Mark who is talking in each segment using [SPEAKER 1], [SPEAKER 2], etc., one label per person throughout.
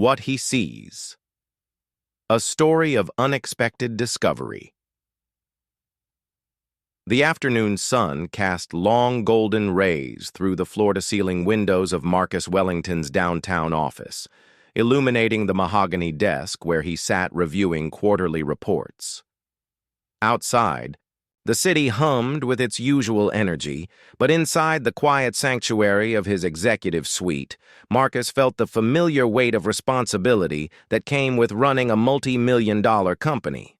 [SPEAKER 1] What he sees. A story of unexpected discovery. The afternoon sun cast long golden rays through the floor-to-ceiling windows of Marcus Wellington's downtown office, illuminating the mahogany desk where he sat reviewing quarterly reports. Outside, the city hummed with its usual energy, but inside the quiet sanctuary of his executive suite, Marcus felt the familiar weight of responsibility that came with running a multi-million-dollar company.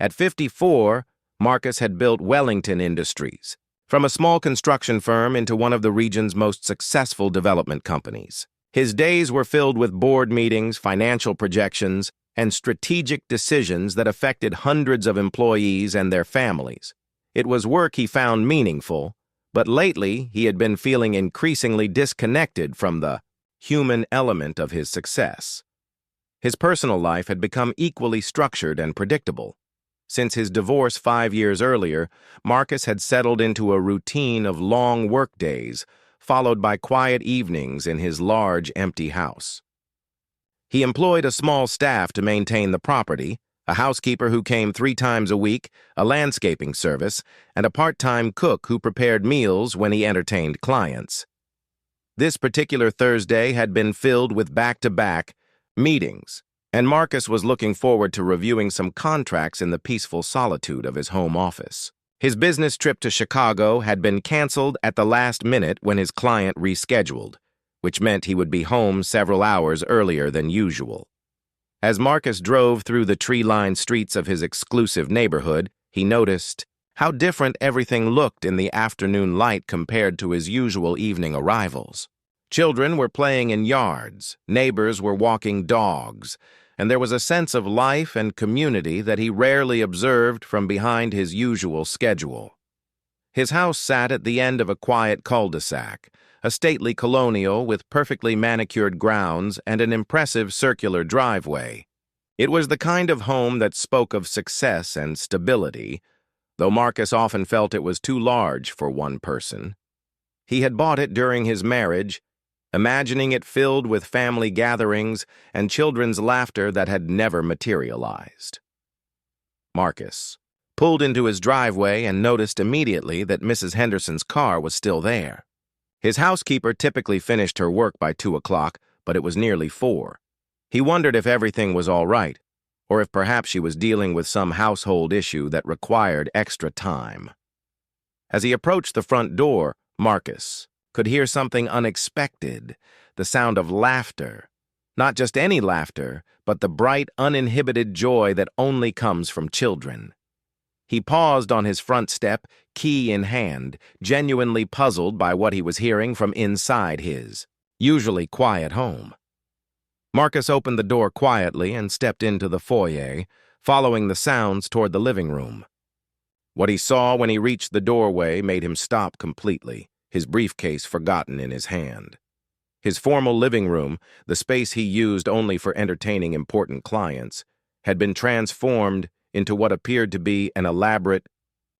[SPEAKER 1] At 54, Marcus had built Wellington Industries, from a small construction firm into one of the region's most successful development companies. His days were filled with board meetings, financial projections, and strategic decisions that affected hundreds of employees and their families. It was work he found meaningful, but lately he had been feeling increasingly disconnected from the human element of his success. His personal life had become equally structured and predictable. Since his divorce 5 years earlier, Marcus had settled into a routine of long workdays, followed by quiet evenings in his large, empty house. He employed a small staff to maintain the property, a housekeeper who came 3 times a week, a landscaping service, and a part-time cook who prepared meals when he entertained clients. This particular Thursday had been filled with back-to-back meetings, and Marcus was looking forward to reviewing some contracts in the peaceful solitude of his home office. His business trip to Chicago had been canceled at the last minute when his client rescheduled, which meant he would be home several hours earlier than usual. As Marcus drove through the tree-lined streets of his exclusive neighborhood, he noticed how different everything looked in the afternoon light compared to his usual evening arrivals. Children were playing in yards, neighbors were walking dogs, and there was a sense of life and community that he rarely observed from behind his usual schedule. His house sat at the end of a quiet cul-de-sac, a stately colonial with perfectly manicured grounds and an impressive circular driveway. It was the kind of home that spoke of success and stability, though Marcus often felt it was too large for one person. He had bought it during his marriage, imagining it filled with family gatherings and children's laughter that had never materialized. Marcus pulled into his driveway and noticed immediately that Mrs. Henderson's car was still there. His housekeeper typically finished her work by 2 o'clock, but it was nearly 4. He wondered if everything was all right, or if perhaps she was dealing with some household issue that required extra time. As he approached the front door, Marcus could hear something unexpected, the sound of laughter. Not just any laughter, but the bright, uninhibited joy that only comes from children. He paused on his front step, key in hand, genuinely puzzled by what he was hearing from inside his usually quiet home. Marcus opened the door quietly and stepped into the foyer, following the sounds toward the living room. What he saw when he reached the doorway made him stop completely, his briefcase forgotten in his hand. His formal living room, the space he used only for entertaining important clients, had been transformed into what appeared to be an elaborate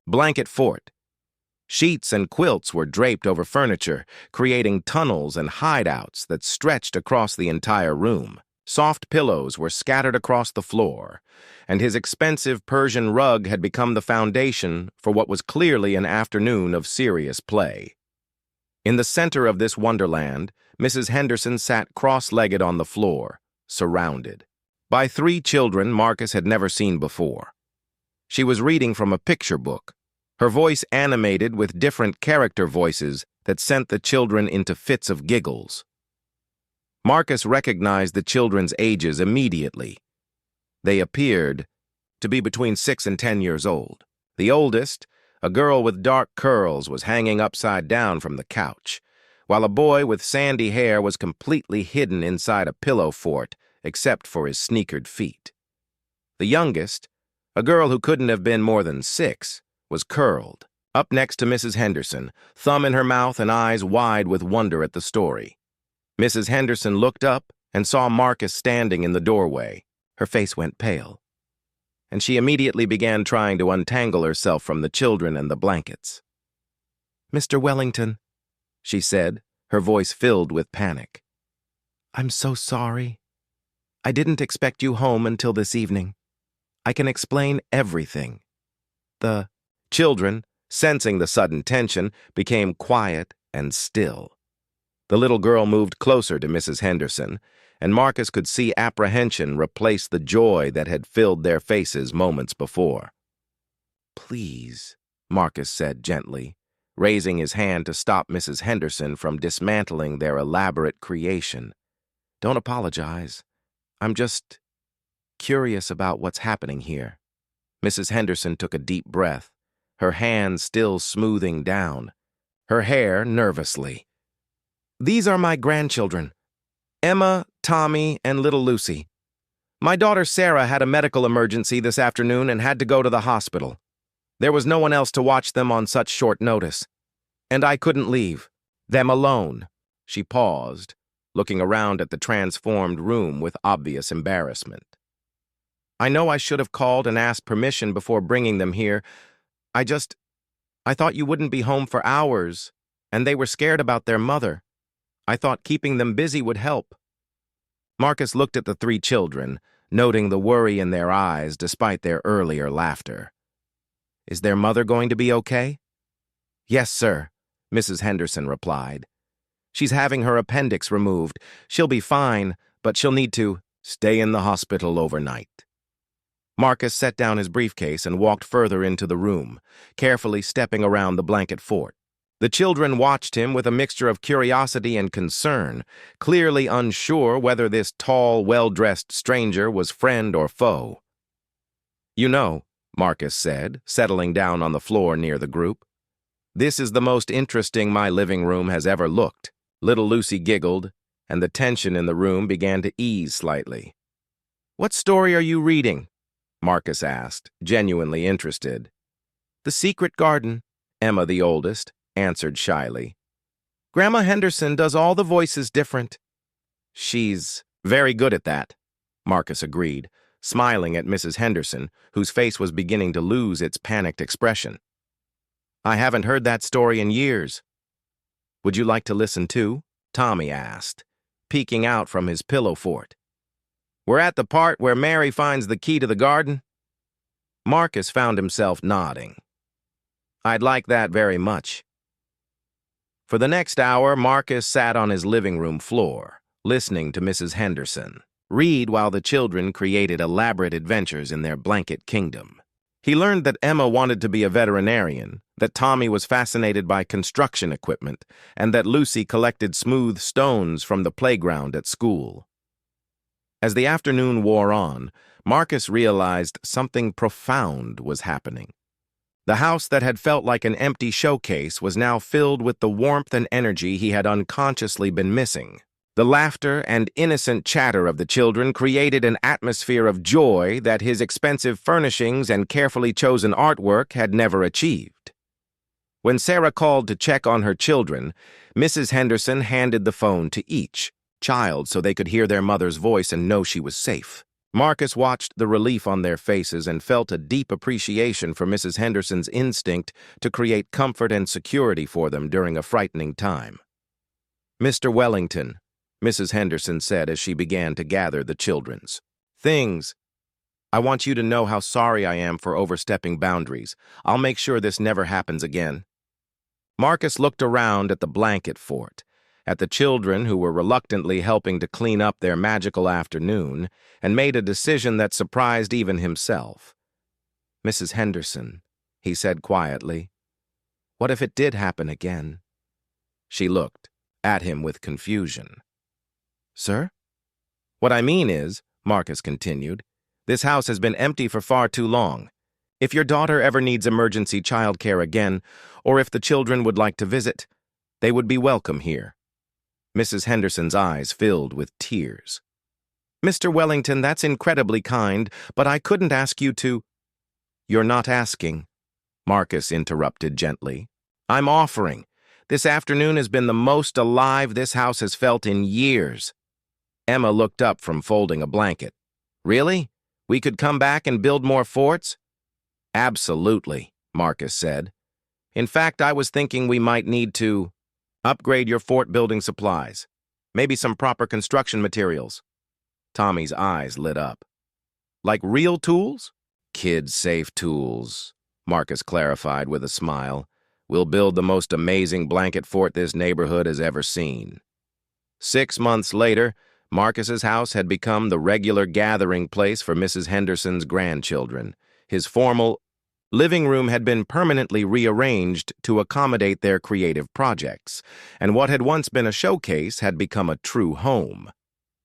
[SPEAKER 1] blanket fort. Sheets and quilts were draped over furniture, creating tunnels and hideouts that stretched across the entire room. Soft pillows were scattered across the floor, and his expensive Persian rug had become the foundation for what was clearly an afternoon of serious play. In the center of this wonderland, Mrs. Henderson sat cross-legged on the floor, surrounded by 3 children Marcus had never seen before. She was reading from a picture book, her voice animated with different character voices that sent the children into fits of giggles. Marcus recognized the children's ages immediately. They appeared to be between 6 and 10 years old. The oldest, a girl with dark curls, was hanging upside down from the couch, while a boy with sandy hair was completely hidden inside a pillow fort except for his sneakered feet. The youngest, a girl who couldn't have been more than 6, was curled, up next to Mrs. Henderson, thumb in her mouth and eyes wide with wonder at the story. Mrs. Henderson looked up and saw Marcus standing in the doorway. Her face went pale, and she immediately began trying to untangle herself from the children and the blankets. "Mr. Wellington," she said, her voice filled with panic. "I'm so sorry. I didn't expect you home until this evening. I can explain everything. The children, sensing the sudden tension, became quiet and still. The little girl moved closer to Mrs. Henderson, and Marcus could see apprehension replace the joy that had filled their faces moments before. "Please," Marcus said gently, raising his hand to stop Mrs. Henderson from dismantling their elaborate creation. "Don't apologize. I'm just curious about what's happening here." Mrs. Henderson took a deep breath, her hands still smoothing down, her hair nervously. "These are my grandchildren, Emma, Tommy, and little Lucy. My daughter Sarah had a medical emergency this afternoon and had to go to the hospital. There was no one else to watch them on such short notice, and I couldn't leave them alone." She paused, looking around at the transformed room with obvious embarrassment. "I know I should have called and asked permission before bringing them here. I thought you wouldn't be home for hours, and they were scared about their mother. I thought keeping them busy would help." Marcus looked at the three children, noting the worry in their eyes despite their earlier laughter. "Is their mother going to be okay?" "Yes, sir," Mrs. Henderson replied. "She's having her appendix removed. She'll be fine, but she'll need to stay in the hospital overnight." Marcus set down his briefcase and walked further into the room, carefully stepping around the blanket fort. The children watched him with a mixture of curiosity and concern, clearly unsure whether this tall, well-dressed stranger was friend or foe. "You know," Marcus said, settling down on the floor near the group, "this is the most interesting my living room has ever looked." Little Lucy giggled, and the tension in the room began to ease slightly. "What story are you reading?" Marcus asked, genuinely interested. "The Secret Garden," Emma, the oldest, answered shyly. "Grandma Henderson does all the voices different." "She's very good at that," Marcus agreed, smiling at Mrs. Henderson, whose face was beginning to lose its panicked expression. "I haven't heard that story in years." "Would you like to listen too?" Tommy asked, peeking out from his pillow fort. "We're at the part where Mary finds the key to the garden." Marcus found himself nodding. "I'd like that very much." For the next hour, Marcus sat on his living room floor, listening to Mrs. Henderson read while the children created elaborate adventures in their blanket kingdom. He learned that Emma wanted to be a veterinarian, that Tommy was fascinated by construction equipment, and that Lucy collected smooth stones from the playground at school. As the afternoon wore on, Marcus realized something profound was happening. The house that had felt like an empty showcase was now filled with the warmth and energy he had unconsciously been missing. The laughter and innocent chatter of the children created an atmosphere of joy that his expensive furnishings and carefully chosen artwork had never achieved. When Sarah called to check on her children, Mrs. Henderson handed the phone to each child so they could hear their mother's voice and know she was safe. Marcus watched the relief on their faces and felt a deep appreciation for Mrs. Henderson's instinct to create comfort and security for them during a frightening time. "Mr. Wellington," Mrs. Henderson said as she began to gather the children's things, "I want you to know how sorry I am for overstepping boundaries. I'll make sure this never happens again." Marcus looked around at the blanket fort, at the children who were reluctantly helping to clean up their magical afternoon, and made a decision that surprised even himself. "Mrs. Henderson," he said quietly, "what if it did happen again?" She looked at him with confusion. "Sir?" "What I mean is," Marcus continued, "this house has been empty for far too long. If your daughter ever needs emergency childcare again, or if the children would like to visit, they would be welcome here." Mrs. Henderson's eyes filled with tears. "Mr. Wellington, that's incredibly kind, but I couldn't ask you to—" "You're not asking," Marcus interrupted gently. "I'm offering. This afternoon has been the most alive this house has felt in years." Emma looked up from folding a blanket. "Really? We could come back and build more forts?" "Absolutely," Marcus said. "In fact, I was thinking we might need to upgrade your fort building supplies, maybe some proper construction materials." Tommy's eyes lit up. Like real tools? Kid-safe tools, Marcus clarified with a smile. We'll build the most amazing blanket fort this neighborhood has ever seen. 6 months later, Marcus's house had become the regular gathering place for Mrs. Henderson's grandchildren. His formal living room had been permanently rearranged to accommodate their creative projects, and what had once been a showcase had become a true home.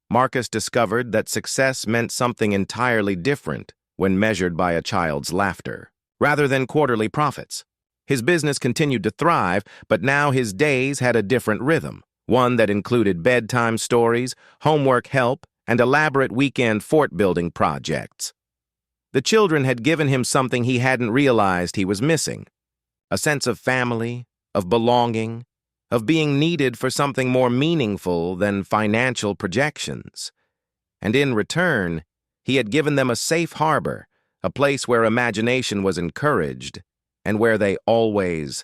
[SPEAKER 1] Marcus discovered that success meant something entirely different when measured by a child's laughter, rather than quarterly profits. His business continued to thrive, but now his days had a different rhythm, one that included bedtime stories, homework help, and elaborate weekend fort-building projects. The children had given him something he hadn't realized he was missing: a sense of family, of belonging, of being needed for something more meaningful than financial projections. And in return, he had given them a safe harbor, a place where imagination was encouraged, and where they always